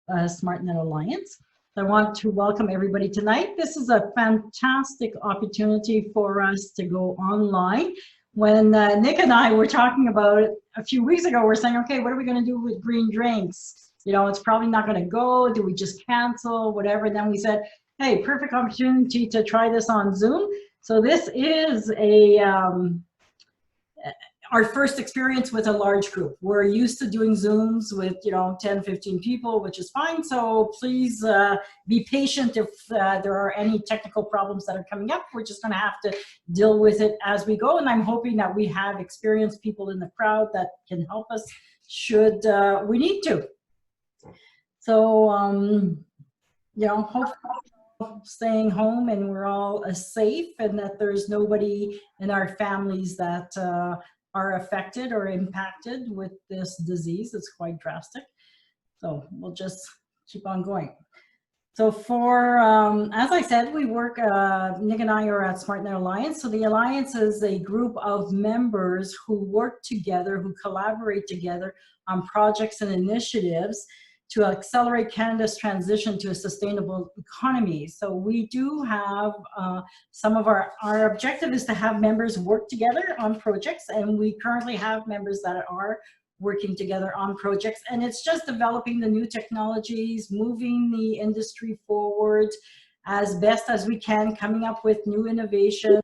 SmartNet Alliance. I want to welcome everybody tonight. This is a fantastic opportunity for us to go online. When Nick and I were talking about it a few weeks ago, we're saying, okay, what are we going to do with green drinks? You know, it's probably not going to go. Do we just cancel, whatever? And then we said, hey, perfect opportunity to try this on Zoom. So this is our first experience with a large group. We're used to doing Zooms with, 10, 15 people, which is fine. So please be patient if there are any technical problems that are coming up. We're just gonna have to deal with it as we go. And I'm hoping that we have experienced people in the crowd that can help us should we need to. So, hopefully staying home and we're all safe and that there's nobody in our families that are affected or impacted with this disease. It's quite drastic. So we'll just keep on going. So for, as I said, we work, Nick and I are at SmartNet Alliance. So the Alliance is a group of members who work together, who collaborate together on projects and initiatives to accelerate Canada's transition to a sustainable economy. So we do have some of our objective is to have members work together on projects, and we currently have members that are working together on projects, and it's just developing the new technologies, moving the industry forward as best as we can, coming up with new innovation.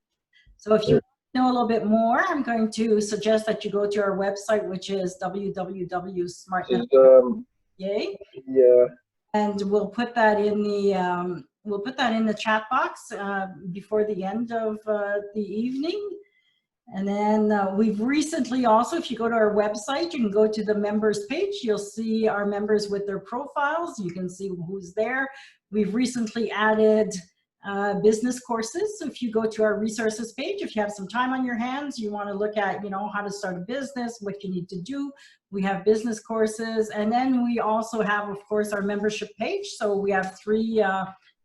So if you know a little bit more, I'm going to suggest that you go to our website, which is www.smartnet.com. Yay. Yeah. And we'll put that in the chat box before the end of the evening. And then we've recently also, if you go to our website, you can go to the members page. You'll see our members with their profiles. You can see who's there. We've recently added business courses. So if you go to our resources page, if you have some time on your hands, you want to look at, how to start a business, what you need to do. We have business courses. And then we also have, of course, our membership page. So we have 3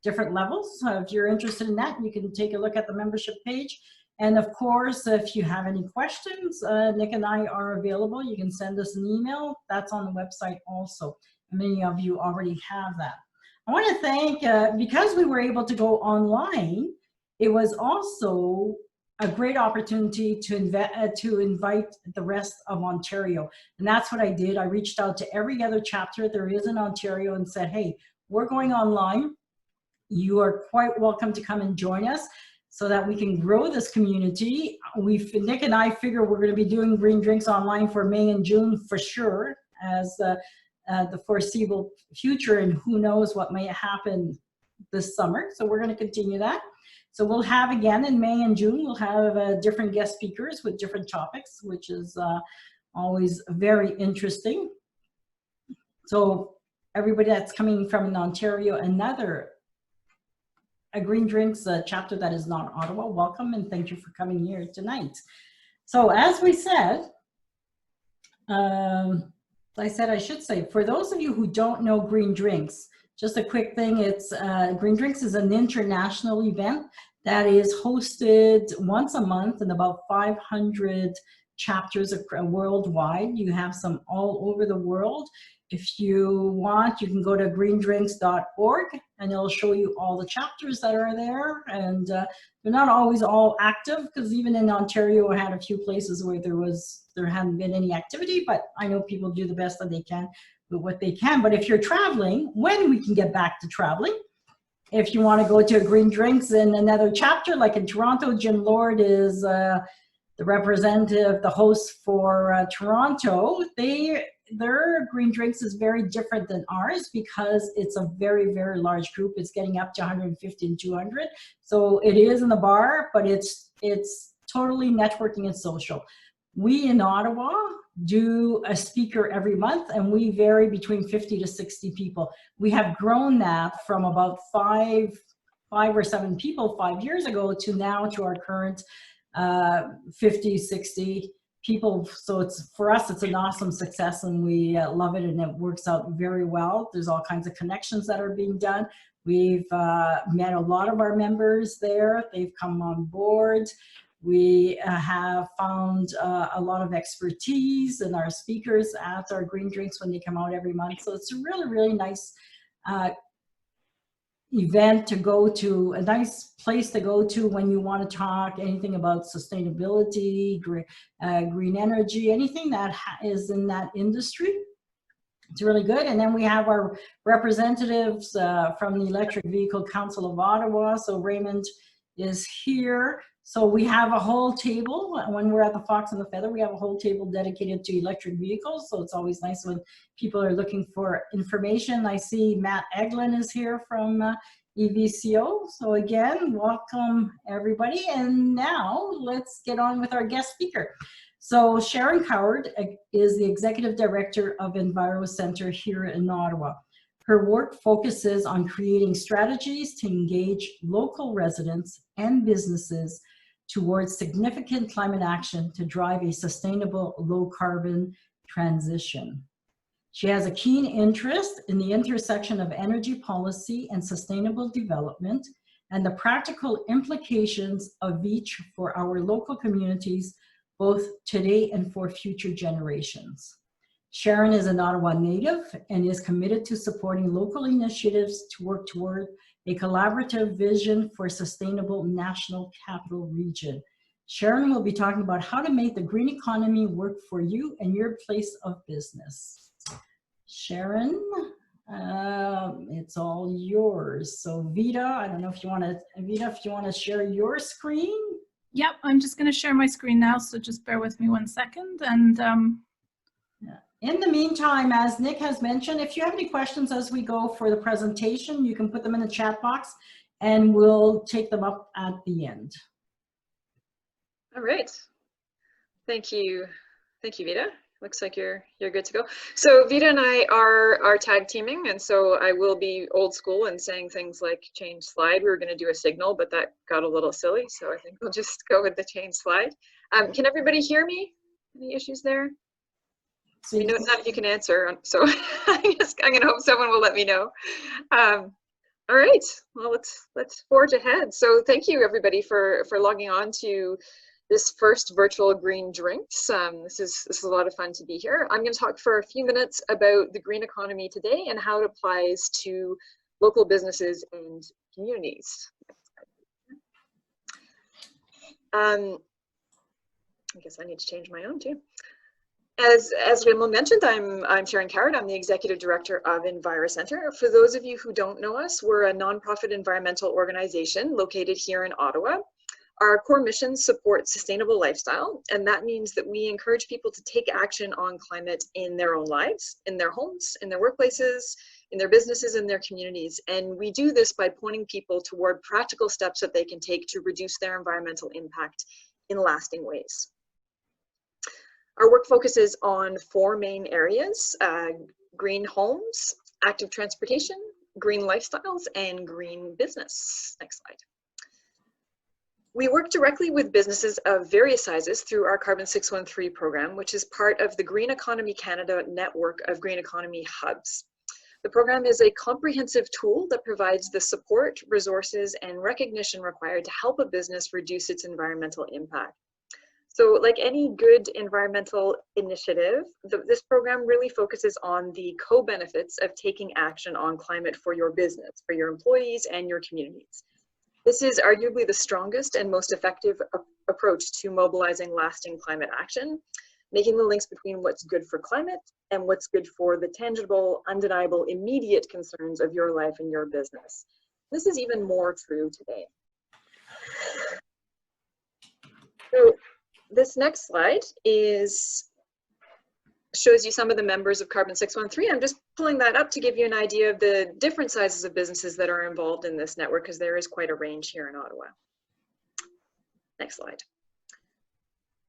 different levels. So if you're interested in that, you can take a look at the membership page. And of course, if you have any questions, Nick and I are available. You can send us an email. That's on the website also. Many of you already have that. I want to thank, because we were able to go online, it was also a great opportunity to invite the rest of Ontario. And that's what I did. I reached out to every other chapter there is in Ontario and said, hey, we're going online. You are quite welcome to come and join us so that we can grow this community. Nick and I figure we're going to be doing green drinks online for May and June for sure, as the foreseeable future, and who knows what may happen this summer. So we're going to continue that. So we'll have, again, in May and June, we'll have different guest speakers with different topics, which is always very interesting. So everybody that's coming from Ontario, a Green Drinks chapter that is not Ottawa, welcome, and thank you for coming here tonight. So as we said, I should say, for those of you who don't know Green Drinks, just a quick thing, it's Green Drinks is an international event that is hosted once a month in about 500 chapters worldwide. You have some all over the world. If you want, you can go to greendrinks.org and it'll show you all the chapters that are there. And they're not always all active, because even in Ontario, I had a few places where there hadn't been any activity, but I know people do the best that they can with what they can. But if you're traveling, when we can get back to traveling, if you want to go to a Green Drinks in another chapter, like in Toronto, Jim Lord is the representative, the host for Toronto. Their Green Drinks is very different than ours because it's a very, very large group. It's getting up to 150 and 200. So it is in the bar, but it's totally networking and social. We in Ottawa do a speaker every month, and we vary between 50 to 60 people. We have grown that from about five or seven people 5 years ago to now to our current 50, 60 people. So it's, for us, it's an awesome success, and we love it, and it works out very well. There's all kinds of connections that are being done. We've met a lot of our members there. They've come on board. We have found a lot of expertise in our speakers at our green drinks when they come out every month. So it's a really, really nice event to go to, a nice place to go to when you want to talk anything about sustainability, green energy, anything that is in that industry. It's really good. And then we have our representatives from the Electric Vehicle Council of Ottawa. So Raymond is here. So we have a whole table. When we're at the Fox and the Feather, we have a whole table dedicated to electric vehicles. So it's always nice when people are looking for information. I see Matt Eglin is here from EVCO. So again, welcome everybody. And now let's get on with our guest speaker. So Sharon Coward is the Executive Director of EnviroCentre here in Ottawa. Her work focuses on creating strategies to engage local residents and businesses towards significant climate action to drive a sustainable low-carbon transition. She has a keen interest in the intersection of energy policy and sustainable development and the practical implications of each for our local communities, both today and for future generations. Sharon is an Ottawa native and is committed to supporting local initiatives to work toward a collaborative vision for sustainable national capital region. Sharon will be talking about how to make the green economy work for you and your place of business. Sharon, it's all yours. So Vita, I don't know if you want to, Vita, if you want to share your screen. Yep, I'm just going to share my screen now, so just bear with me 1 second. And in the meantime, as Nick has mentioned, if you have any questions as we go for the presentation, you can put them in the chat box and we'll take them up at the end. All right. Thank you. Thank you, Vita. Looks like you're good to go. So Vita and I are tag teaming, and so I will be old school and saying things like change slide. We were going to do a signal, but that got a little silly, so I think we'll just go with the change slide. Can everybody hear me? Any issues there? So you know, none of you can answer, so I'm going to hope someone will let me know. All right. Well, let's forge ahead. So thank you everybody for logging on to this first virtual green drinks. This is a lot of fun to be here. I'm going to talk for a few minutes about the green economy today and how it applies to local businesses and communities. I guess I need to change my own too. As Raymond mentioned, I'm Sharon Coward. I'm the Executive Director of EnviroCentre. For those of you who don't know us, we're a nonprofit environmental organization located here in Ottawa. Our core missions support sustainable lifestyle, and that means that we encourage people to take action on climate in their own lives, in their homes, in their workplaces, in their businesses, in their communities. And we do this by pointing people toward practical steps that they can take to reduce their environmental impact in lasting ways. Our work focuses on 4 main areas: green homes, active transportation, green lifestyles, and green business. Next slide. We work directly with businesses of various sizes through our Carbon 613 program, which is part of the Green Economy Canada network of green economy hubs. The program is a comprehensive tool that provides the support, resources, and recognition required to help a business reduce its environmental impact. So like any good environmental initiative, this program really focuses on the co-benefits of taking action on climate for your business, for your employees, and your communities. This is arguably the strongest and most effective approach to mobilizing lasting climate action, making the links between what's good for climate and what's good for the tangible, undeniable, immediate concerns of your life and your business. This is even more true today. So this next slide shows you some of the members of Carbon 613. I'm just pulling that up to give you an idea of the different sizes of businesses that are involved in this network, because there is quite a range here in Ottawa. Next slide.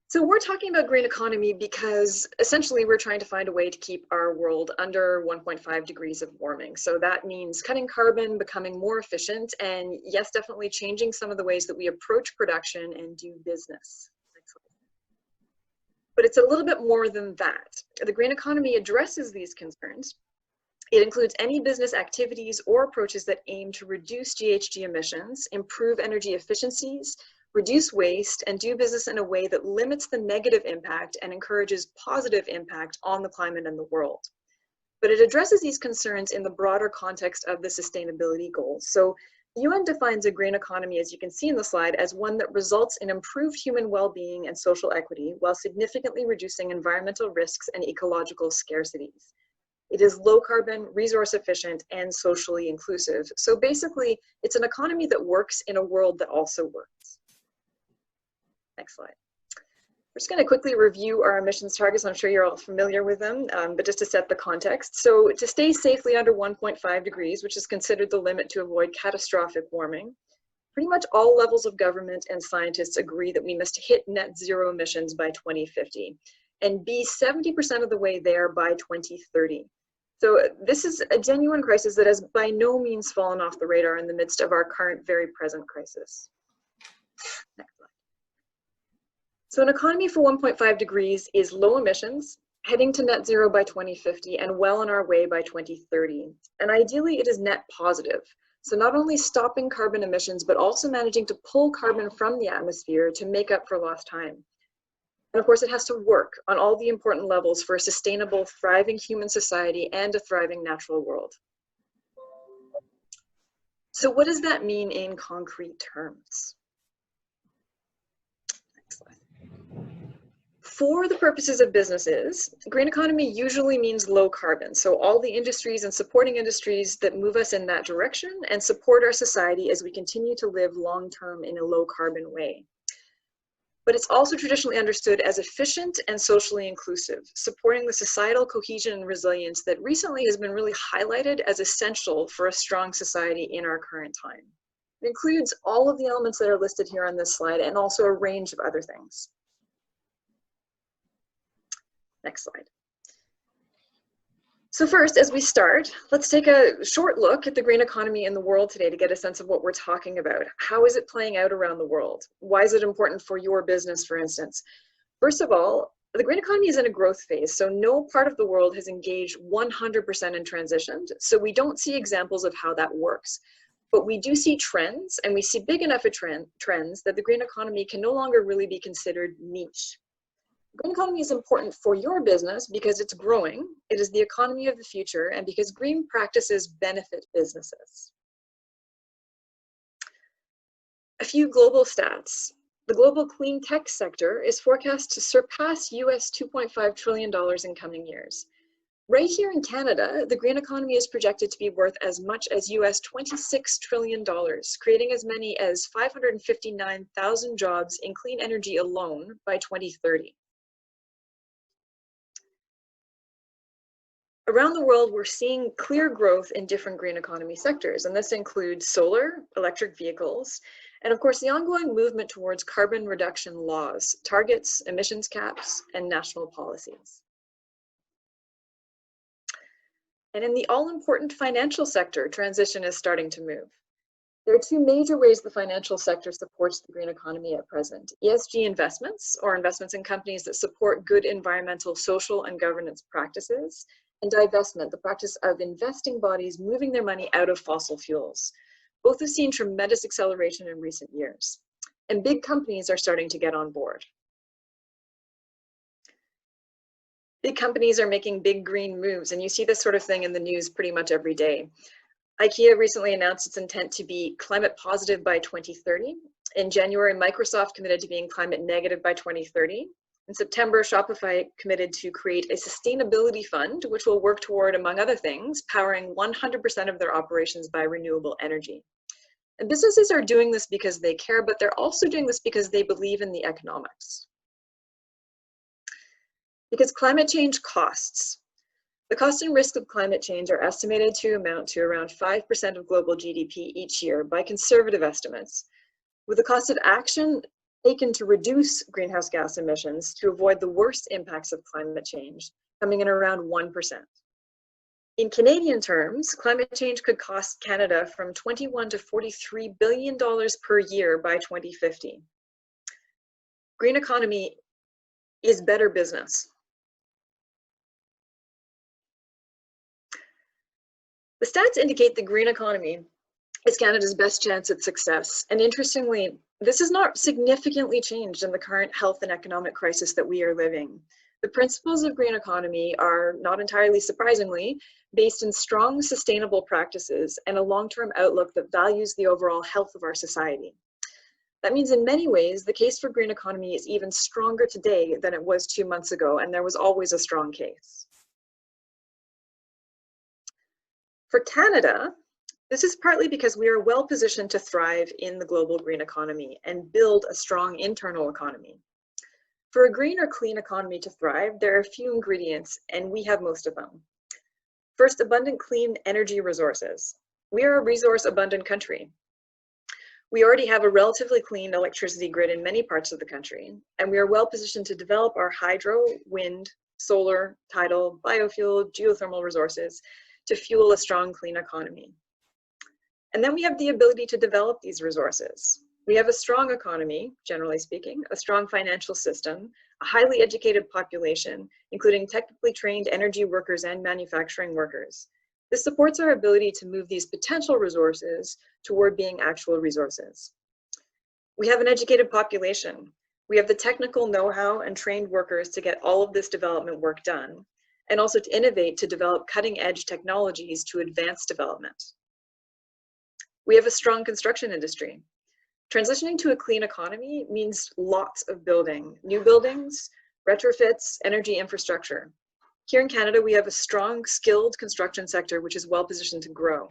So we're talking about green economy because essentially we're trying to find a way to keep our world under 1.5 degrees of warming. So that means cutting carbon, becoming more efficient, and yes, definitely changing some of the ways that we approach production and do business. But it's a little bit more than that. The green economy addresses these concerns. It includes any business activities or approaches that aim to reduce GHG emissions, improve energy efficiencies, reduce waste, and do business in a way that limits the negative impact and encourages positive impact on the climate and the world. But it addresses these concerns in the broader context of the sustainability goals. So the UN defines a green economy, as you can see in the slide, as one that results in improved human well-being and social equity while significantly reducing environmental risks and ecological scarcities. It is low carbon, resource efficient, and socially inclusive. So basically, it's an economy that works in a world that also works. Next slide. We're just going to quickly review our emissions targets. I'm sure you're all familiar with them, but just to set the context. So to stay safely under 1.5 degrees, which is considered the limit to avoid catastrophic warming, pretty much all levels of government and scientists agree that we must hit net zero emissions by 2050 and be 70% of the way there by 2030. So this is a genuine crisis that has by no means fallen off the radar in the midst of our current very present crisis. Next slide. So an economy for 1.5 degrees is low emissions, heading to net zero by 2050 and well on our way by 2030. And ideally it is net positive. So not only stopping carbon emissions, but also managing to pull carbon from the atmosphere to make up for lost time. And of course it has to work on all the important levels for a sustainable, thriving human society and a thriving natural world. So what does that mean in concrete terms? Next slide. For the purposes of businesses, green economy usually means low carbon. So all the industries and supporting industries that move us in that direction and support our society as we continue to live long-term in a low carbon way. But it's also traditionally understood as efficient and socially inclusive, supporting the societal cohesion and resilience that recently has been really highlighted as essential for a strong society in our current time. It includes all of the elements that are listed here on this slide and also a range of other things. Next slide. So first, as we start, let's take a short look at the green economy in the world today to get a sense of what we're talking about. How is it playing out around the world? Why is it important for your business, for instance? First of all, the green economy is in a growth phase, so no part of the world has engaged 100% in transition, so we don't see examples of how that works. But we do see trends, and we see big enough trends that the green economy can no longer really be considered niche. Green economy is important for your business because it's growing, it is the economy of the future, and because green practices benefit businesses. A few global stats. The global clean tech sector is forecast to surpass US $2.5 trillion in coming years. Right here in Canada, the green economy is projected to be worth as much as US $26 trillion, creating as many as 559,000 jobs in clean energy alone by 2030. Around the world, we're seeing clear growth in different green economy sectors, and this includes solar, electric vehicles, and of course the ongoing movement towards carbon reduction laws, targets, emissions caps, and national policies. And in the all-important financial sector, transition is starting to move. There are two major ways the financial sector supports the green economy at present: ESG investments, or investments in companies that support good environmental, social, and governance practices, and divestment, the practice of investing bodies moving their money out of fossil fuels. Both have seen tremendous acceleration in recent years, and big companies are starting to get on board. Big companies are making big green moves, and you see this sort of thing in the news pretty much every day. IKEA recently announced its intent to be climate positive by 2030. In January, Microsoft committed to being climate negative by 2030. In September, Shopify committed to create a sustainability fund, which will work toward, among other things, powering 100% of their operations by renewable energy. And businesses are doing this because they care, but they're also doing this because they believe in the economics. Because climate change costs. The cost and risk of climate change are estimated to amount to around 5% of global GDP each year by conservative estimates, with the cost of action taken to reduce greenhouse gas emissions to avoid the worst impacts of climate change coming in around 1%. In Canadian terms, climate change could cost Canada from $21 to $43 billion per year by 2050. Green economy is better business. The stats indicate the green economy is Canada's best chance at success. And interestingly, this has not significantly changed in the current health and economic crisis that we are living. The principles of green economy are, not entirely surprisingly, based in strong sustainable practices and a long-term outlook that values the overall health of our society. That means in many ways, the case for green economy is even stronger today than it was 2 months ago, and there was always a strong case. For Canada, this is partly because we are well positioned to thrive in the global green economy and build a strong internal economy. For a green or clean economy to thrive, there are a few ingredients, and we have most of them. First, abundant clean energy resources. We are a resource-abundant country. We already have a relatively clean electricity grid in many parts of the country, and we are well positioned to develop our hydro, wind, solar, tidal, biofuel, geothermal resources to fuel a strong, clean economy. And then we have the ability to develop these resources. We have a strong economy, generally speaking, a strong financial system, a highly educated population, including technically trained energy workers and manufacturing workers. This supports our ability to move these potential resources toward being actual resources. We have an educated population. We have the technical know-how and trained workers to get all of this development work done, and also to innovate to develop cutting-edge technologies to advance development. We have a strong construction industry. Transitioning to a clean economy means lots of building, new buildings, retrofits, energy infrastructure. Here in Canada, we have a strong, skilled construction sector which is well positioned to grow.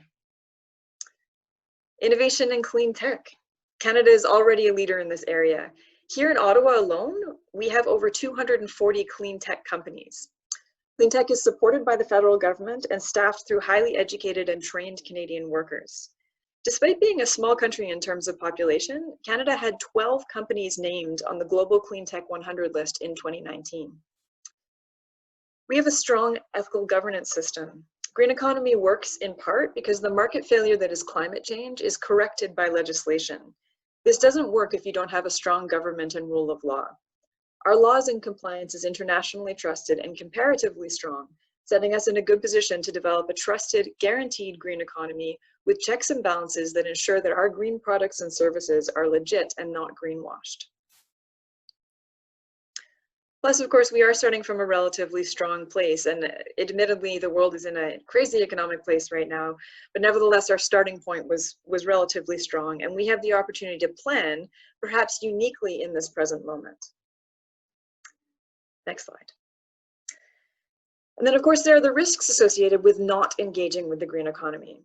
Innovation in clean tech. Canada is already a leader in this area. Here in Ottawa alone, we have over 240 clean tech companies. Clean tech is supported by the federal government and staffed through highly educated and trained Canadian workers. Despite being a small country in terms of population, Canada had 12 companies named on the Global Clean Tech 100 list in 2019. We have a strong ethical governance system. Green economy works in part because the market failure that is climate change is corrected by legislation. This doesn't work if you don't have a strong government and rule of law. Our laws and compliance is internationally trusted and comparatively strong, setting us in a good position to develop a trusted, guaranteed green economy with checks and balances that ensure that our green products and services are legit and not greenwashed. Plus, of course, we are starting from a relatively strong place, and admittedly, the world is in a crazy economic place right now, but nevertheless, our starting point was relatively strong, and we have the opportunity to plan, perhaps uniquely in this present moment. Next slide. And then, of course, there are the risks associated with not engaging with the green economy.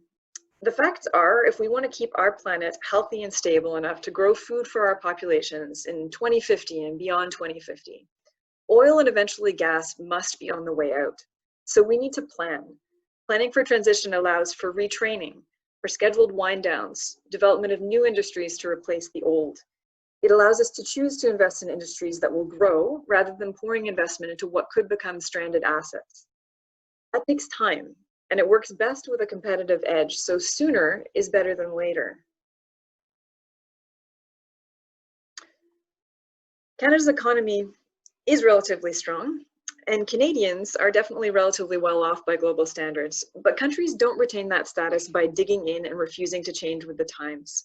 The facts are, if we want to keep our planet healthy and stable enough to grow food for our populations in 2050 and beyond 2050, oil and eventually gas must be on the way out. So we need to plan. Planning for transition allows for retraining, for scheduled wind downs, development of new industries to replace the old. It allows us to choose to invest in industries that will grow rather than pouring investment into what could become stranded assets. That takes time, and it works best with a competitive edge, so sooner is better than later. Canada's economy is relatively strong, and Canadians are definitely relatively well off by global standards, but countries don't retain that status by digging in and refusing to change with the times.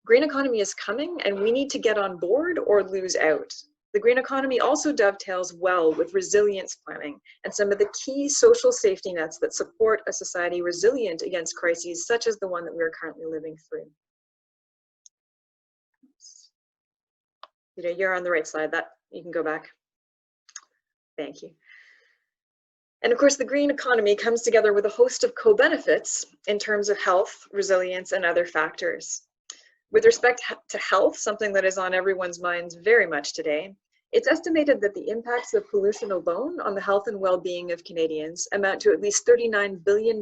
Green economy is coming, and we need to get on board or lose out. The green economy also dovetails well with resilience planning and some of the key social safety nets that support a society resilient against crises such as the one that we're currently living through. You're on the right slide. That you can go back. Thank you. And of course, the green economy comes together with a host of co-benefits in terms of health, resilience, and other factors. With respect to health, something that is on everyone's minds very much today, it's estimated that the impacts of pollution alone on the health and well-being of Canadians amount to at least $39 billion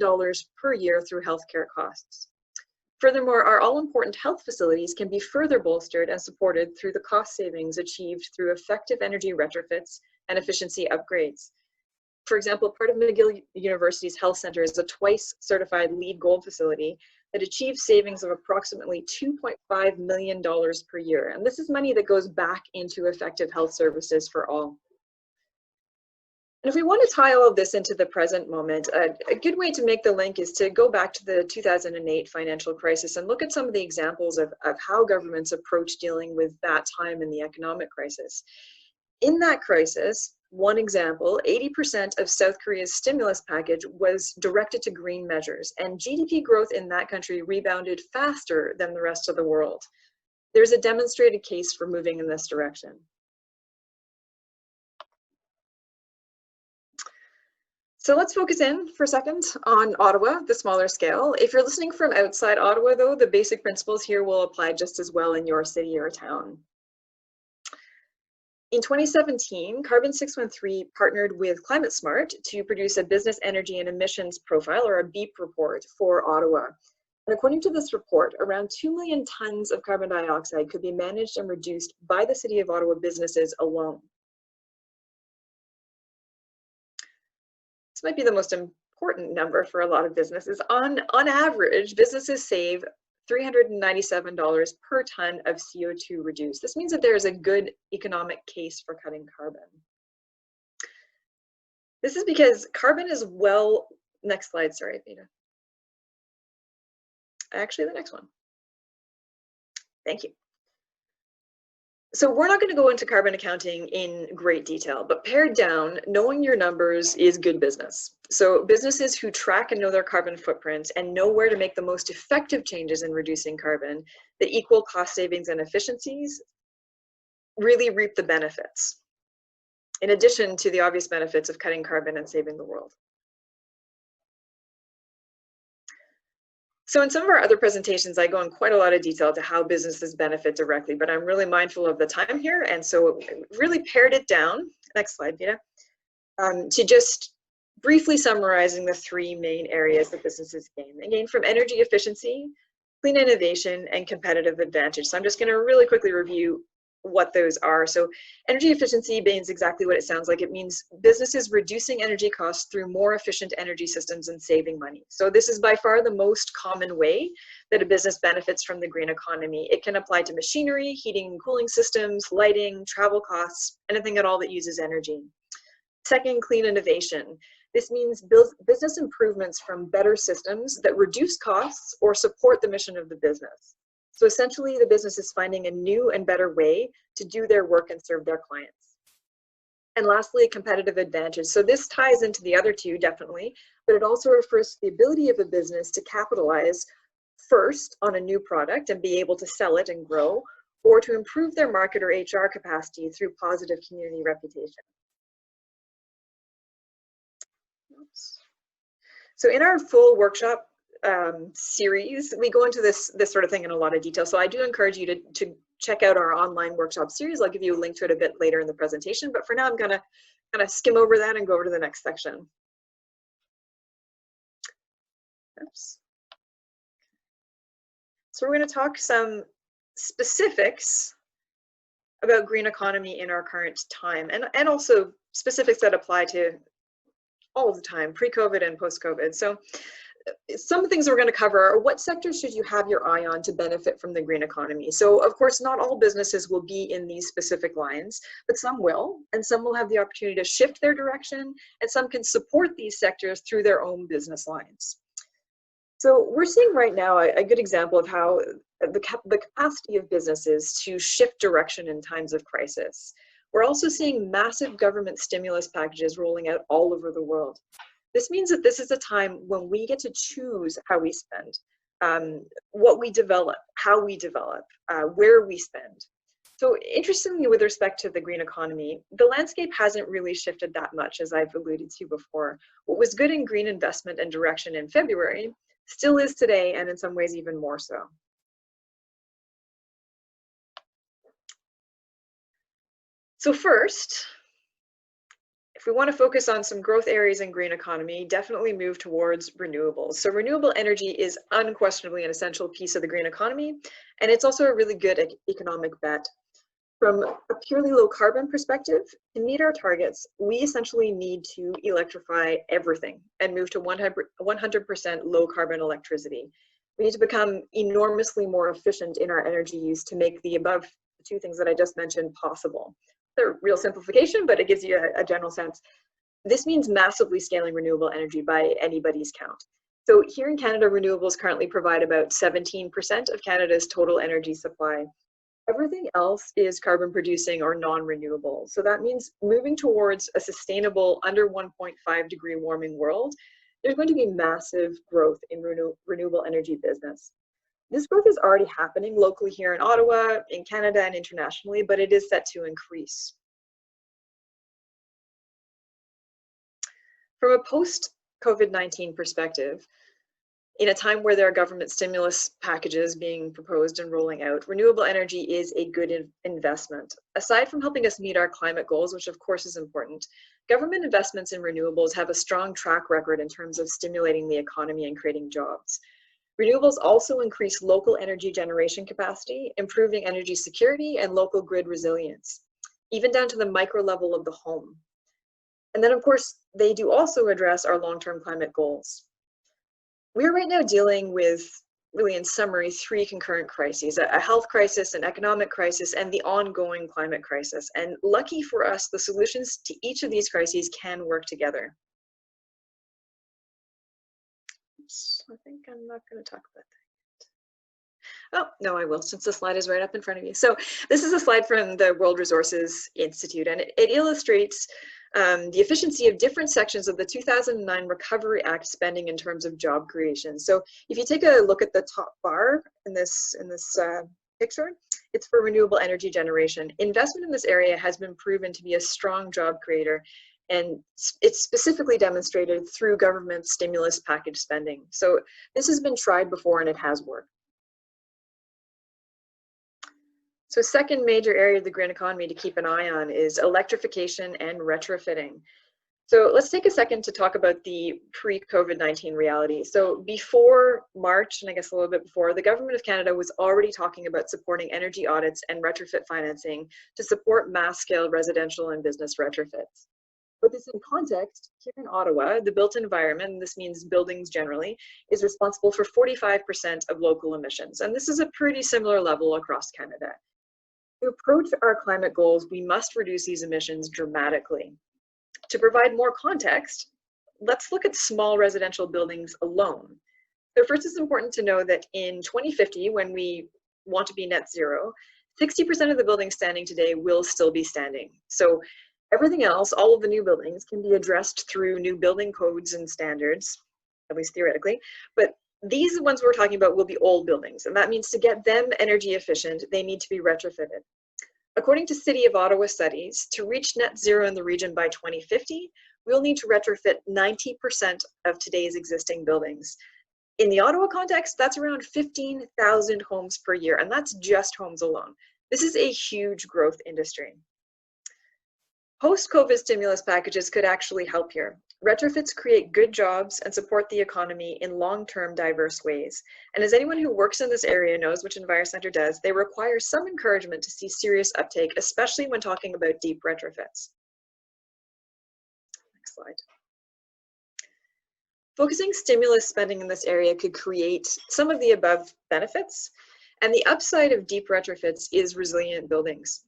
per year through healthcare costs. Furthermore, our all-important health facilities can be further bolstered and supported through the cost savings achieved through effective energy retrofits and efficiency upgrades. For example, part of McGill University's Health Centre is a twice certified LEED Gold facility that achieves savings of approximately $2.5 million per year. And this is money that goes back into effective health services for all. And if we want to tie all of this into the present moment, a good way to make the link is to go back to the 2008 financial crisis and look at some of the examples of how governments approach dealing with that time in the economic crisis. In that crisis, one example, 80% of South Korea's stimulus package was directed to green measures, and GDP growth in that country rebounded faster than the rest of the world. There's a demonstrated case for moving in this direction. So let's focus in for a second on Ottawa, the smaller scale. If you're listening from outside Ottawa, though, the basic principles here will apply just as well in your city or town. In 2017, Carbon 613 partnered with Climate Smart to produce a business energy and emissions profile, or a BEEP report, for Ottawa. And according to this report, around 2 million tons of carbon dioxide could be managed and reduced by the City of Ottawa businesses alone. This might be the most important number for a lot of businesses. On average, businesses save $397 per ton of CO2 reduced. This means that there is a good economic case for cutting carbon. This is because carbon is next slide, sorry, Peter. Actually, the next one. Thank you. So we're not going to go into carbon accounting in great detail, but pared down, knowing your numbers is good business. So businesses who track and know their carbon footprint and know where to make the most effective changes in reducing carbon that equal cost savings and efficiencies really reap the benefits, in addition to the obvious benefits of cutting carbon and saving the world. So in some of our other presentations, I go in quite a lot of detail to how businesses benefit directly, but I'm really mindful of the time here. And so really pared it down, next slide, Vita, to just briefly summarizing the three main areas that businesses gain. They gain from energy efficiency, clean innovation, and competitive advantage. So I'm just gonna really quickly review what those are. So energy efficiency means exactly what it sounds like. It means businesses reducing energy costs through more efficient energy systems and saving money. So this is by far the most common way that a business benefits from the green economy. It can apply to machinery, heating and cooling systems, lighting, travel costs, anything at all that uses energy. Second, clean innovation. This means business improvements from better systems that reduce costs or support the mission of the business. So essentially, the business is finding a new and better way to do their work and serve their clients. And lastly, a competitive advantage. So this ties into the other two, definitely, but it also refers to the ability of a business to capitalize first on a new product and be able to sell it and grow, or to improve their market or HR capacity through positive community reputation. Oops. So in our full workshop series, we go into this sort of thing in a lot of detail. So I do encourage you to check out our online workshop series. I'll give you a link to it a bit later in the presentation, but for now I'm gonna skim over that and go over to the next section. Oops. So we're gonna talk some specifics about green economy in our current time, and also specifics that apply to all of the time, pre-COVID and post-COVID. So some things we're going to cover are what sectors should you have your eye on to benefit from the green economy. So of course, not all businesses will be in these specific lines, but some will, and some will have the opportunity to shift their direction, and some can support these sectors through their own business lines. So we're seeing right now a good example of how the capacity of businesses to shift direction in times of crisis. We're also seeing massive government stimulus packages rolling out all over the world. This means that this is a time when we get to choose how we spend, what we develop, how we develop, where we spend. So interestingly, with respect to the green economy, the landscape hasn't really shifted that much, as I've alluded to before. What was good in green investment and direction in February still is today, and in some ways even more so. So first, if we want to focus on some growth areas in green economy, definitely move towards renewables. So renewable energy is unquestionably an essential piece of the green economy, and it's also a really good economic bet. From a purely low carbon perspective, to meet our targets, we essentially need to electrify everything and move to 100% low carbon electricity. We need to become enormously more efficient in our energy use to make the above two things that I just mentioned possible. They're real simplification, but it gives you a general sense. This means massively scaling renewable energy by anybody's count. So here in Canada, renewables currently provide about 17% of Canada's total energy supply. Everything else is carbon producing or non-renewable. So that means moving towards a sustainable under 1.5 degree warming world, there's going to be massive growth in renewable energy business. This growth is already happening locally here in Ottawa, in Canada, and internationally, but it is set to increase. From a post-COVID-19 perspective, in a time where there are government stimulus packages being proposed and rolling out, renewable energy is a good investment. Aside from helping us meet our climate goals, which of course is important, government investments in renewables have a strong track record in terms of stimulating the economy and creating jobs. Renewables also increase local energy generation capacity, improving energy security and local grid resilience, even down to the micro level of the home. And then of course, they do also address our long-term climate goals. We're right now dealing with, really in summary, 3 concurrent crises: a health crisis, an economic crisis, and the ongoing climate crisis. And lucky for us, the solutions to each of these crises can work together. Oops, I think I'm not going to talk about that. Oh, no, I will, since the slide is right up in front of you. So this is a slide from the World Resources Institute, and it illustrates the efficiency of different sections of the 2009 Recovery Act spending in terms of job creation. So if you take a look at the top bar in this picture, it's for renewable energy generation. Investment in this area has been proven to be a strong job creator, and it's specifically demonstrated through government stimulus package spending. So this has been tried before and it has worked. So second major area of the green economy to keep an eye on is electrification and retrofitting. So let's take a second to talk about the pre-COVID-19 reality. So before March, and I guess a little bit before, the Government of Canada was already talking about supporting energy audits and retrofit financing to support mass-scale residential and business retrofits. Put this in context, here in Ottawa, the built environment, and this means buildings generally, is responsible for 45% of local emissions. And this is a pretty similar level across Canada. To approach our climate goals, we must reduce these emissions dramatically. To provide more context, let's look at small residential buildings alone. So first, it's important to know that in 2050, when we want to be net zero, 60% of the buildings standing today will still be standing. So everything else, all of the new buildings, can be addressed through new building codes and standards, at least theoretically, but these ones we're talking about will be old buildings, and that means to get them energy efficient, they need to be retrofitted. According to City of Ottawa studies, to reach net zero in the region by 2050, we'll need to retrofit 90% of today's existing buildings. In the Ottawa context, that's around 15,000 homes per year, and that's just homes alone. This is a huge growth industry. Post-COVID stimulus packages could actually help here. Retrofits create good jobs and support the economy in long-term diverse ways. And as anyone who works in this area knows, which EnviroCentre does, they require some encouragement to see serious uptake, especially when talking about deep retrofits. Next slide. Focusing stimulus spending in this area could create some of the above benefits, and the upside of deep retrofits is resilient buildings.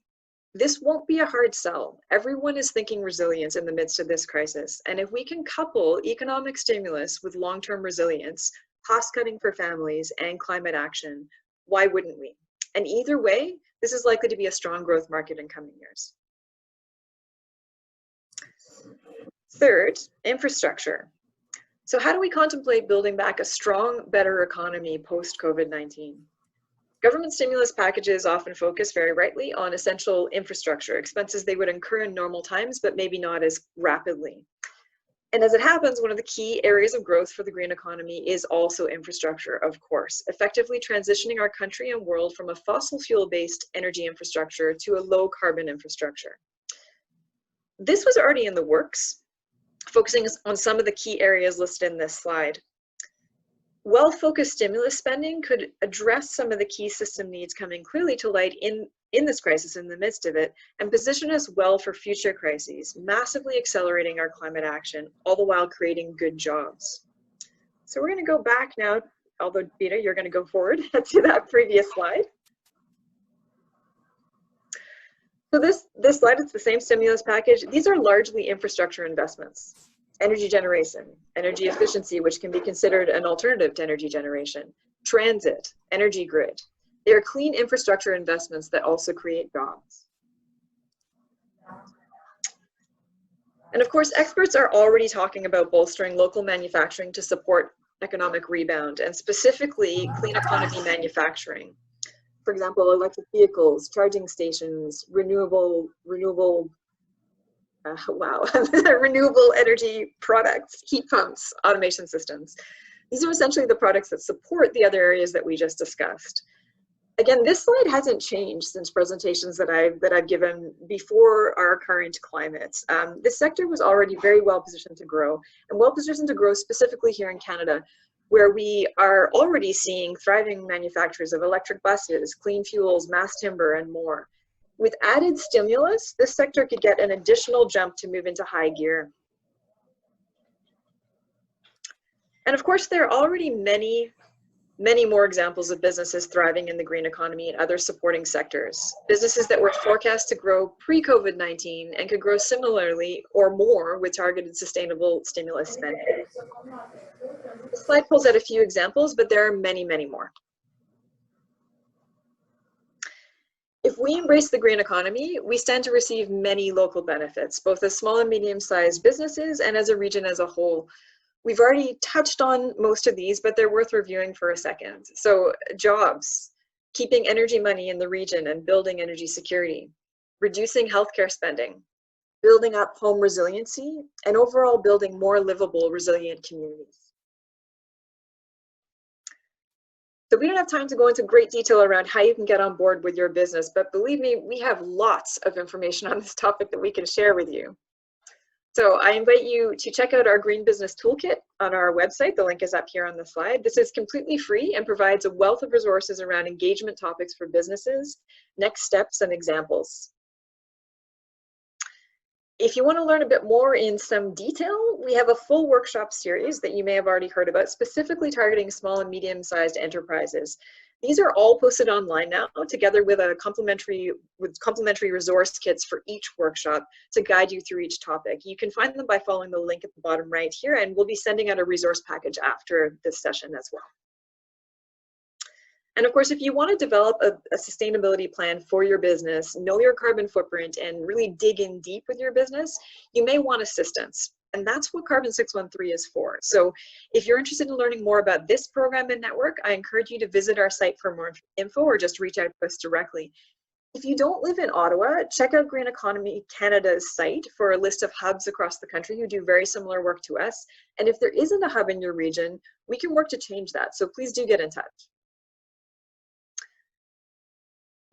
This won't be a hard sell. Everyone is thinking resilience in the midst of this crisis. And if we can couple economic stimulus with long-term resilience, cost cutting for families, and climate action, why wouldn't we? And either way, this is likely to be a strong growth market in coming years. Third, infrastructure. So how do we contemplate building back a strong, better economy post-COVID-19? Government stimulus packages often focus very rightly on essential infrastructure, expenses they would incur in normal times, but maybe not as rapidly. And as it happens, one of the key areas of growth for the green economy is also infrastructure, of course, effectively transitioning our country and world from a fossil fuel-based energy infrastructure to a low-carbon infrastructure. This was already in the works, focusing on some of the key areas listed in this slide. Well-focused stimulus spending could address some of the key system needs coming clearly to light in this crisis, in the midst of it, and position us well for future crises, massively accelerating our climate action, all the while creating good jobs. So we're going to go back now, although Peter, you're going to go forward to that previous slide. So this slide, it's the same stimulus package. These are largely infrastructure investments. Energy generation, energy efficiency, which can be considered an alternative to energy generation, transit, energy grid. They are clean infrastructure investments that also create jobs. And of course, experts are already talking about bolstering local manufacturing to support economic rebound, and specifically clean economy manufacturing. For example, electric vehicles, charging stations, renewable energy products, heat pumps, automation systems. These are essentially the products that support the other areas that we just discussed. Again, this slide hasn't changed since presentations that I've given before our current climate. This sector was already very well positioned to grow, and well positioned to grow specifically here in Canada, where we are already seeing thriving manufacturers of electric buses, clean fuels, mass timber, and more. With added stimulus, this sector could get an additional jump to move into high gear. And of course, there are already many more examples of businesses thriving in the green economy and other supporting sectors. Businesses that were forecast to grow pre-COVID-19 and could grow similarly or more with targeted sustainable stimulus spending. This slide pulls out a few examples, but there are many more. If we embrace the green economy, we stand to receive many local benefits, both as small and medium-sized businesses and as a region as a whole. We've already touched on most of these, but they're worth reviewing for a second. So jobs, keeping energy money in the region and building energy security, reducing healthcare spending, building up home resiliency, and overall building more livable, resilient communities. So we don't have time to go into great detail around how you can get on board with your business, but believe me, we have lots of information on this topic that we can share with you. So I invite you to check out our Green Business Toolkit on our website. The link is up here on the slide. This is completely free and provides a wealth of resources around engagement topics for businesses, next steps, and examples. If you want to learn a bit more in some detail, we have a full workshop series that you may have already heard about, specifically targeting small and medium-sized enterprises. These are all posted online now, together with complimentary resource kits for each workshop to guide you through each topic. You can find them by following the link at the bottom right here, and we'll be sending out a resource package after this session as well. And of course, if you want to develop a sustainability plan for your business, know your carbon footprint, and really dig in deep with your business, you may want assistance. And that's what Carbon 613 is for. So if you're interested in learning more about this program and network, I encourage you to visit our site for more info or just reach out to us directly. If you don't live in Ottawa, check out Green Economy Canada's site for a list of hubs across the country who do very similar work to us. And if there isn't a hub in your region, we can work to change that. So please do get in touch.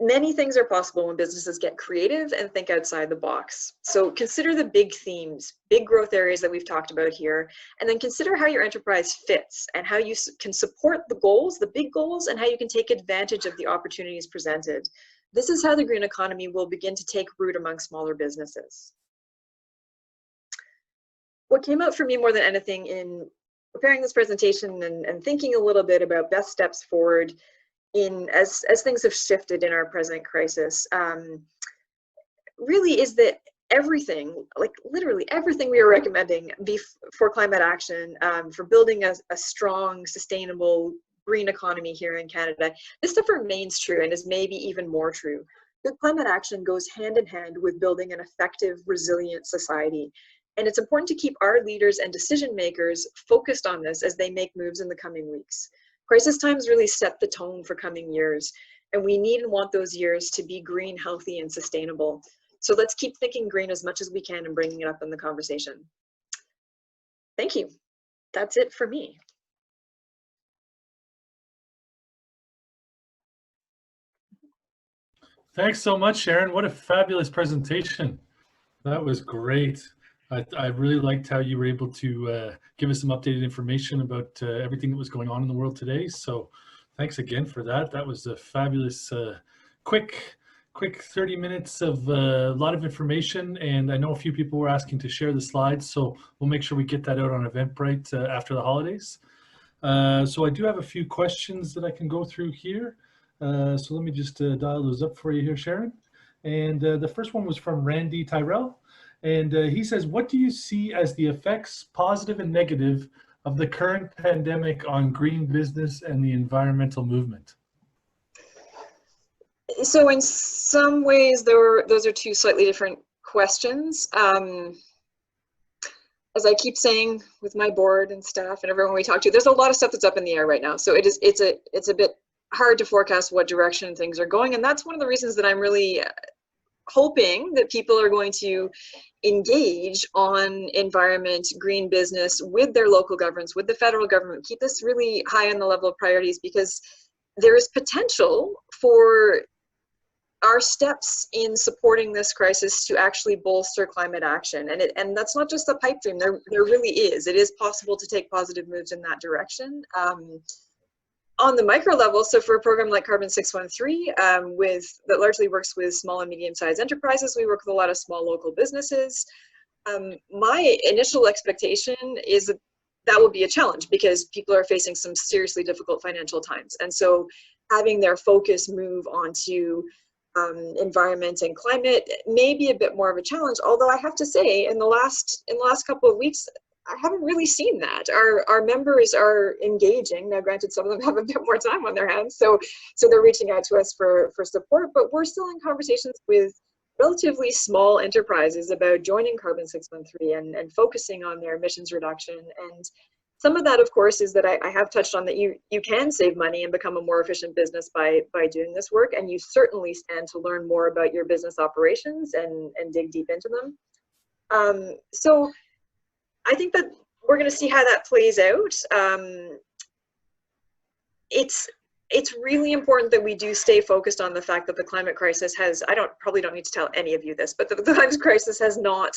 Many things are possible when businesses get creative and think outside the box. So consider the big themes, big growth areas that we've talked about here, and then consider how your enterprise fits and how you can support the goals, the big goals, and how you can take advantage of the opportunities presented. This is how the green economy will begin to take root among smaller businesses. What came out for me more than anything in preparing this presentation and thinking a little bit about best steps forward as things have shifted in our present crisis, really is that everything, like literally everything we are recommending for climate action, for building a strong, sustainable green economy here in Canada, this stuff remains true and is maybe even more true. Good climate action goes hand in hand with building an effective, resilient society. And it's important to keep our leaders and decision makers focused on this as they make moves in the coming weeks. Crisis times really set the tone for coming years, and we need and want those years to be green, healthy, and sustainable. So let's keep thinking green as much as we can and bringing it up in the conversation. Thank you. That's it for me. Thanks so much, Sharon. What a fabulous presentation. That was great. I really liked how you were able to give us some updated information about everything that was going on in the world today. So thanks again for that. That was a fabulous, quick 30 minutes of a lot of information. And I know a few people were asking to share the slides, so we'll make sure we get that out on Eventbrite after the holidays. So I do have a few questions that I can go through here. So let me just dial those up for you here, Sharon. And the first one was from Randy Tyrell. And he says, what do you see as the effects, positive and negative, of the current pandemic on green business and the environmental movement? So in some ways, those are two slightly different questions. As I keep saying with my board and staff and everyone we talk to, there's a lot of stuff that's up in the air right now. So it's a bit hard to forecast what direction things are going. And that's one of the reasons that I'm really hoping that people are going to engage on environment, green business with their local governments, with the federal government, keep this really high on the level of priorities, because there is potential for our steps in supporting this crisis to actually bolster climate action. And that's not just a pipe dream, there really is. It is possible to take positive moves in that direction. On the micro level, so for a program like Carbon 613, that largely works with small and medium-sized enterprises, we work with a lot of small local businesses. My initial expectation is that will be a challenge, because people are facing some seriously difficult financial times. And so having their focus move onto environment and climate may be a bit more of a challenge. Although I have to say, in the last couple of weeks, I haven't really seen that. Our members are engaging. Now, granted, some of them have a bit more time on their hands, so they're reaching out to us for support, but we're still in conversations with relatively small enterprises about joining Carbon 613 and focusing on their emissions reduction. And some of that, of course, is that I have touched on that you can save money and become a more efficient business by doing this work, and you certainly stand to learn more about your business operations and dig deep into them. So I think that we're going to see how that plays out. It's really important that we do stay focused on the fact that the climate crisis has, probably don't need to tell any of you this, but the climate crisis has not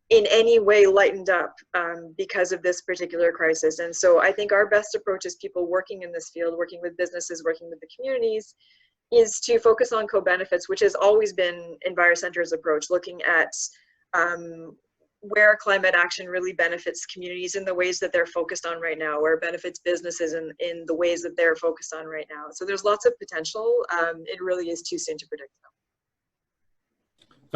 in any way lightened up because of this particular crisis. And so I think our best approach as people working in this field, working with businesses, working with the communities, is to focus on co-benefits, which has always been EnviroCentre's approach, looking at where climate action really benefits communities in the ways that they're focused on right now, where it benefits businesses in the ways that they're focused on right now. So there's lots of potential. It really is too soon to predict though.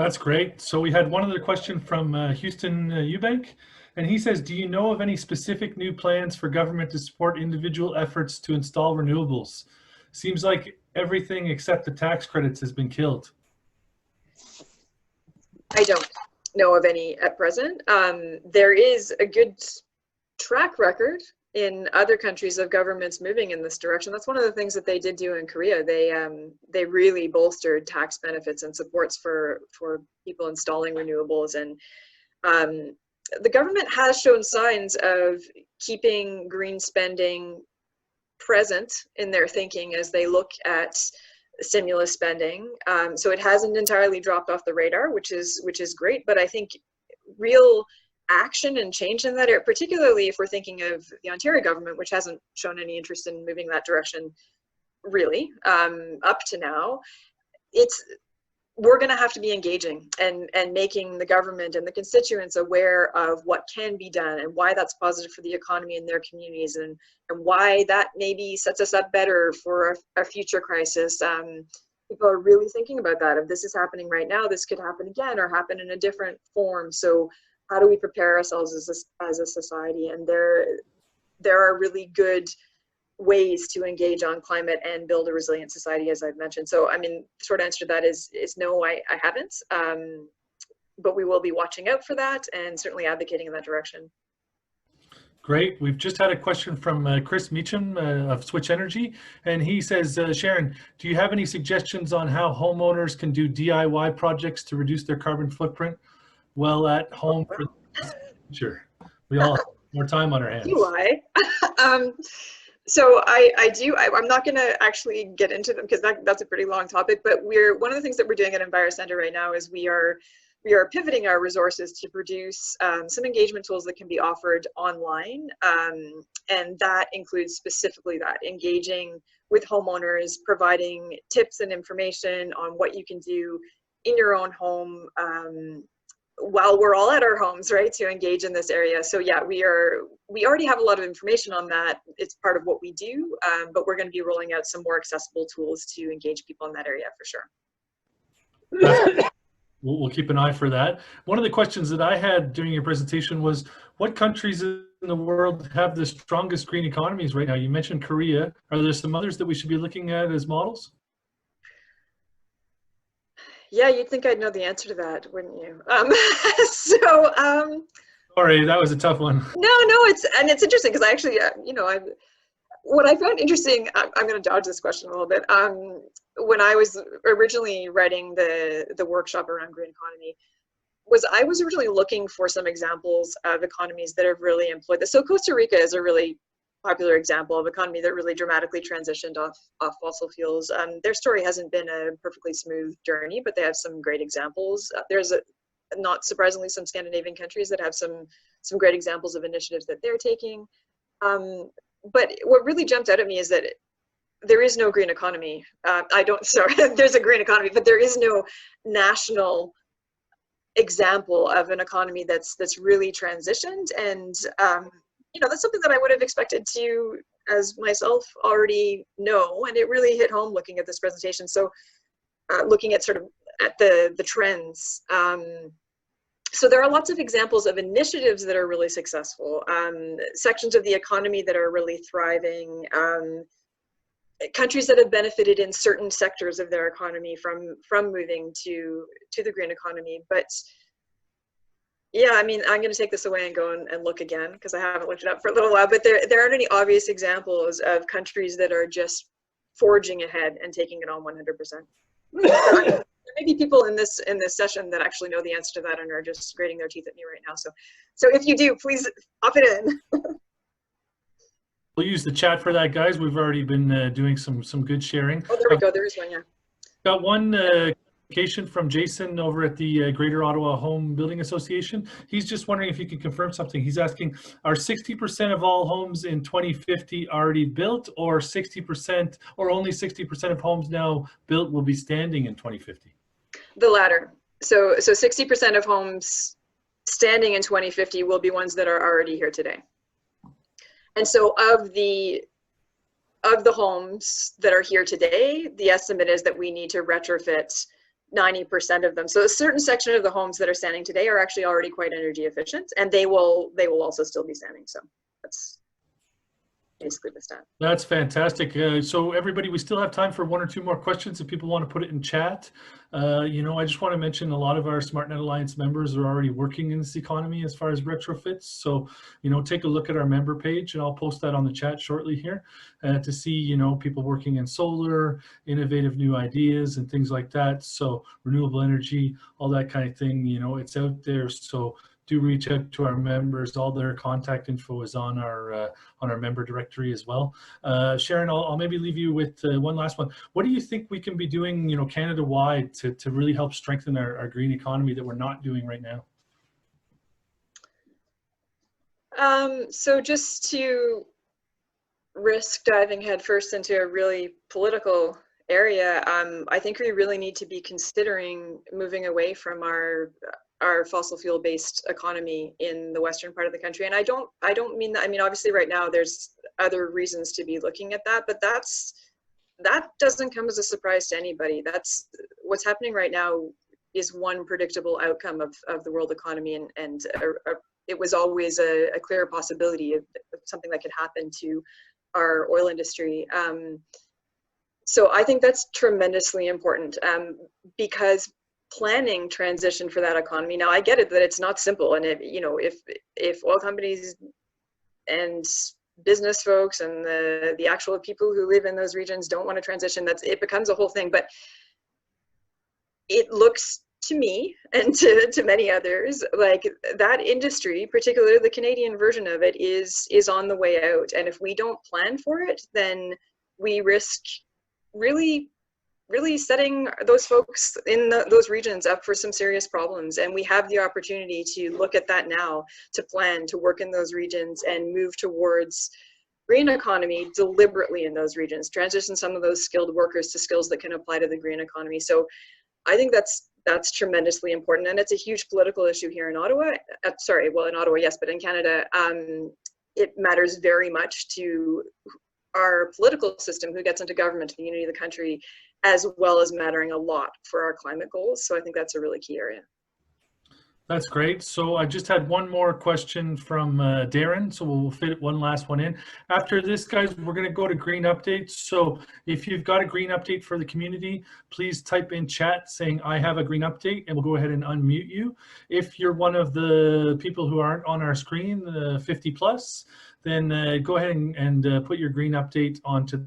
That's great. So we had one other question from Houston Eubank, and he says, do you know of any specific new plans for government to support individual efforts to install renewables? Seems like everything except the tax credits has been killed. I don't know of any at present. There is a good track record in other countries of governments moving in this direction. That's one of the things that they did do in Korea. They really bolstered tax benefits and supports for people installing renewables. And the government has shown signs of keeping green spending present in their thinking as they look at stimulus spending. So it hasn't entirely dropped off the radar, which is great. But I think real action and change in that area, particularly if we're thinking of the Ontario government, which hasn't shown any interest in moving that direction really up to now, we're going to have to be engaging and making the government and the constituents aware of what can be done and why that's positive for the economy and their communities, and why that maybe sets us up better for a future crisis. People are really thinking about that. If this is happening right now, this could happen again or happen in a different form. So how do we prepare ourselves as a society? And there are really good ways to engage on climate and build a resilient society, as I've mentioned. So, I mean, the short answer to that is no, I haven't. But we will be watching out for that and certainly advocating in that direction. Great. We've just had a question from Chris Meacham of Switch Energy, and he says, Sharon, do you have any suggestions on how homeowners can do DIY projects to reduce their carbon footprint while at home for the future? We all have more time on our hands. Do I? So I do. I'm not going to actually get into them because that's a pretty long topic. But one of the things that we're doing at EnviroCentre right now is we are pivoting our resources to produce some engagement tools that can be offered online, and that includes specifically that engaging with homeowners, providing tips and information on what you can do in your own home while we're all at our homes, right, to engage in this area. So yeah, we already have a lot of information on that. It's part of what we do, but we're going to be rolling out some more accessible tools to engage people in that area for sure. We'll keep an eye for that. One of the questions that I had during your presentation was, what countries in the world have the strongest green economies right now? You mentioned Korea. Are there some others that we should be looking at as models? Yeah, you'd think I'd know the answer to that, wouldn't you? Sorry, that was a tough one. No, it's interesting because I actually, what I found interesting, I'm going to dodge this question a little bit. When I was originally writing the workshop around green economy, I was originally looking for some examples of economies that have really employed this. So Costa Rica is a really popular example of economy that really dramatically transitioned off fossil fuels. Their story hasn't been a perfectly smooth journey, but they have some great examples. There's not surprisingly some Scandinavian countries that have some great examples of initiatives that they're taking. But what really jumped out at me is that there is no green economy. There's a green economy, but there is no national example of an economy that's really transitioned. And that's something that I would have expected to, as myself, already know. And it really hit home looking at this presentation. So looking at sort of at the trends. So there are lots of examples of initiatives that are really successful, sections of the economy that are really thriving, countries that have benefited in certain sectors of their economy from moving to the green economy. But yeah, I mean, I'm going to take this away and go and look again because I haven't looked it up for a little while. But there aren't any obvious examples of countries that are just forging ahead and taking it on 100%. There may be people in this session that actually know the answer to that and are just grating their teeth at me right now. So if you do, please pop it in. We'll use the chat for that, guys. We've already been doing some good sharing. Oh, there we go. There is one, yeah. Got one notification from Jason over at the Greater Ottawa Home Building Association. He's just wondering if you can confirm something. He's asking, are 60% of all homes in 2050 already built, or 60%, or only 60% of homes now built will be standing in 2050? The latter. So 60% of homes standing in 2050 will be ones that are already here today. And so of the homes that are here today, the estimate is that we need to retrofit 90% of them. So a certain section of the homes that are standing today are actually already quite energy efficient, and they will also still be standing. So that's basically the stat. That's fantastic. So everybody, we still have time for one or two more questions if people want to put it in chat. I just want to mention a lot of our SmartNet Alliance members are already working in this economy as far as retrofits. So, take a look at our member page, and I'll post that on the chat shortly here to see, people working in solar, innovative new ideas and things like that. So renewable energy, all that kind of thing, it's out there. So do reach out to our members. All their contact info is on our member directory as well. Sharon, I'll maybe leave you with one last one. What do you think we can be doing, Canada-wide to really help strengthen our green economy that we're not doing right now? So just to risk diving headfirst into a really political area, I think we really need to be considering moving away from our fossil fuel based economy in the western part of the country. And I don't mean that, I mean, obviously right now there's other reasons to be looking at that, but that doesn't come as a surprise to anybody. That's what's happening right now is one predictable outcome of the world economy, and it was always a clear possibility of something that could happen to our oil industry. So I think that's tremendously important because planning transition for that economy. Now I get it that it's not simple, and if oil companies and business folks and the actual people who live in those regions don't want to transition, it becomes a whole thing. But it looks to me and to many others like that industry, particularly the Canadian version of it, is on the way out. And if we don't plan for it, then we risk really setting those folks in those regions up for some serious problems. And we have the opportunity to look at that now, to plan, to work in those regions and move towards green economy deliberately in those regions, transition some of those skilled workers to skills that can apply to the green economy. So I think that's tremendously important. And it's a huge political issue here in Ottawa. In Ottawa, yes, but in Canada, it matters very much to our political system, who gets into government, to the unity of the country, as well as mattering a lot for our climate goals. So I think that's a really key area. That's great. So I just had one more question from Darren, so we'll fit one last one in. After this, guys, we're going to go to green updates. So if you've got a green update for the community, please type in chat saying I have a green update, and we'll go ahead and unmute you. If you're one of the people who aren't on our screen, 50 plus, then go ahead and put your green update onto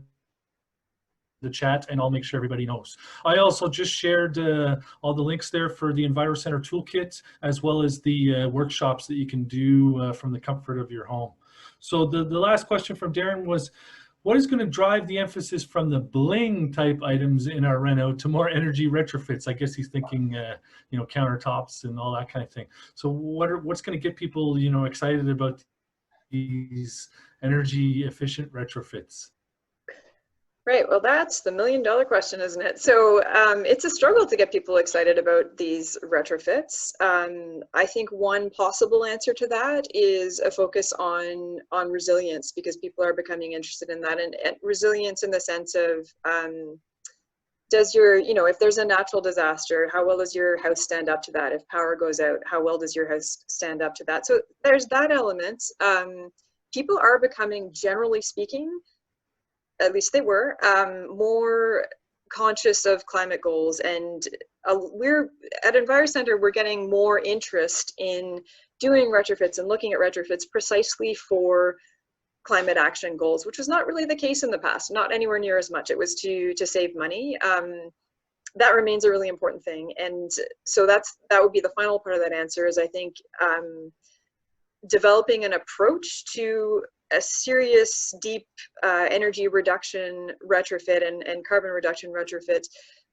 the chat, and I'll make sure everybody knows. I also just shared all the links there for the EnviroCentre toolkit, as well as the workshops that you can do from the comfort of your home. So the last question from Darren was, what is going to drive the emphasis from the bling type items in our reno to more energy retrofits? I guess he's thinking, you know, countertops and all that kind of thing. So what's going to get people, you know, excited about these energy efficient retrofits? Right. Well, that's the million-dollar question, isn't it? So it's a struggle to get people excited about these retrofits. I think one possible answer to that is a focus on resilience, because people are becoming interested in that, and resilience in the sense of does your, you know, if there's a natural disaster, how well does your house stand up to that? If power goes out, how well does your house stand up to that? So there's that element. People are becoming, generally speaking, at least they were, more conscious of climate goals. And we're at EnviroCentre, we're getting more interest in doing retrofits and looking at retrofits precisely for climate action goals, which was not really the case in the past, not anywhere near as much. It was to save money. That remains a really important thing. And so that would be the final part of that answer, is I think developing an approach to a serious, deep energy reduction retrofit and carbon reduction retrofit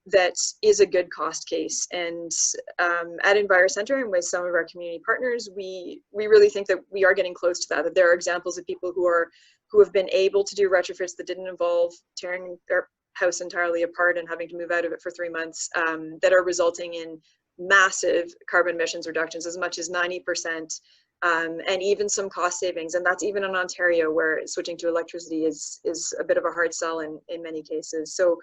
that is a good cost case. And at EnviroCentre and with some of our community partners, we really think that we are getting close to that. That there are examples of people who have been able to do retrofits that didn't involve tearing their house entirely apart and having to move out of it for 3 months, that are resulting in massive carbon emissions reductions, as much as 90%. And even some cost savings, and that's even in Ontario, where switching to electricity is a bit of a hard sell in many cases. So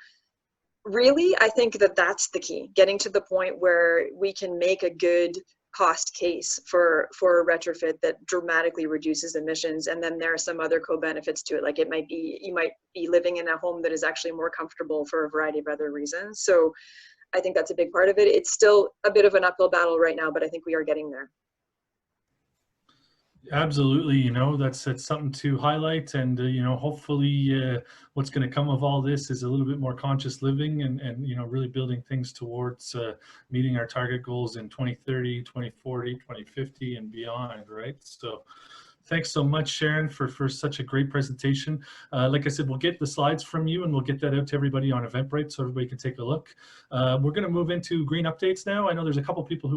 really, I think that that's the key, getting to the point where we can make a good cost case for a retrofit that dramatically reduces emissions. And then there are some other co-benefits to it, like you might be living in a home that is actually more comfortable for a variety of other reasons. So I think that's a big part of it. It's still a bit of an uphill battle right now, but I think we are getting there. Absolutely, you know, that's something to highlight, and you know, hopefully what's going to come of all this is a little bit more conscious living, and you know, really building things towards meeting our target goals in 2030, 2040, 2050 and beyond, right? So thanks so much, Sharon, for such a great presentation. Like I said, we'll get the slides from you and we'll get that out to everybody on Eventbrite so everybody can take a look. We're going to move into green updates now. I know there's a couple people who